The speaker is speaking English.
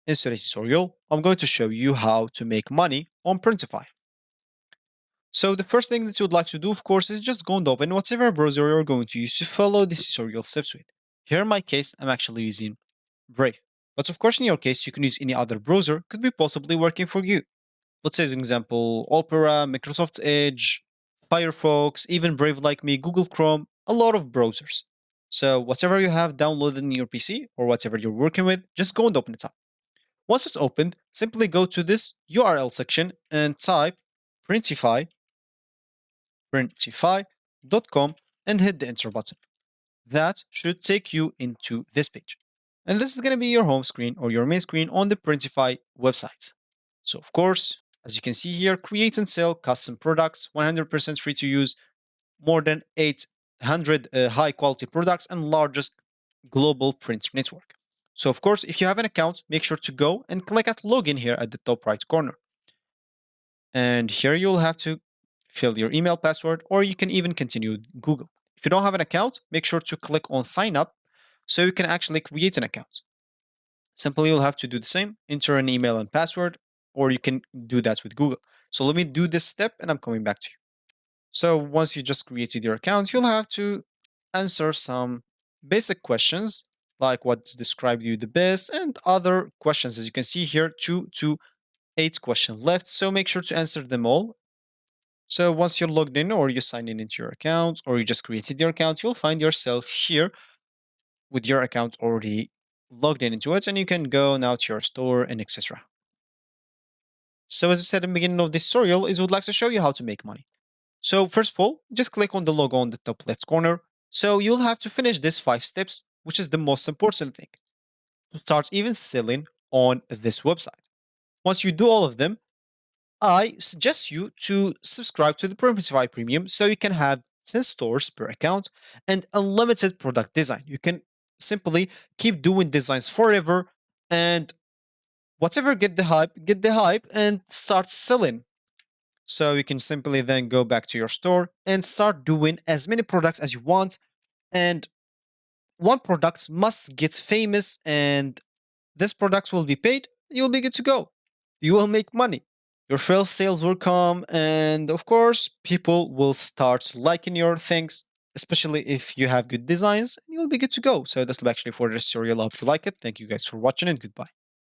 In today's tutorial, I'm going to show you how to make money on Printify. So the first thing that you would like to do, of course, is just go and open whatever browser you're going to use to follow this tutorial steps with. Here in my case, I'm actually using Brave. But of course, in your case, you can use any other browser, could be possibly working for you. Let's say, as an example, Opera, Microsoft Edge, Firefox, even Brave like me, Google Chrome, a lot of browsers. So whatever you have downloaded in your PC or whatever you're working with, just go and open it up. Once it's opened, simply go to this URL section and type Printify, printify.com and hit the enter button. That should take you into this page. And this is going to be your home screen or your main screen on the Printify website. So of course, as you can see here, create and sell custom products, 100% free to use, more than 800 high quality products and largest global print network. So of course, if you have an account, make sure to go and click at login here at the top right corner. And here you'll have to fill your email password, or you can even continue with Google. If you don't have an account, make sure to click on sign up so you can actually create an account. Simply, you'll have to do the same, enter an email and password, or you can do that with Google. So let me do this step and I'm coming back to you. So once you just created your account, you'll have to answer some basic questions like what's described you the best and other questions. As you can see here, 2 to 8 questions left. So make sure to answer them all. So once you're logged in or you sign in into your account or you just created your account, you'll find yourself here with your account already logged in into it, and you can go now to your store and etc. So as I said in the beginning of this tutorial, is would like to show you how to make money. So first of all, just click on the logo on the top left corner. So you'll have to finish these 5 steps, which is the most important thing, to start even selling on this website. Once you do all of them, I suggest you to subscribe to the Printify Premium so you can have 10 stores per account and unlimited product design. You can simply keep doing designs forever and whatever get the hype and start selling. So you can simply then go back to your store and start doing as many products as you want. And one product must get famous and this product will be paid. You'll be good to go. You will make money. Your first sales will come, and of course, people will start liking your things, especially if you have good designs, and you'll be good to go. So that's actually for this tutorial. I hope you like it. Thank you guys for watching, and goodbye.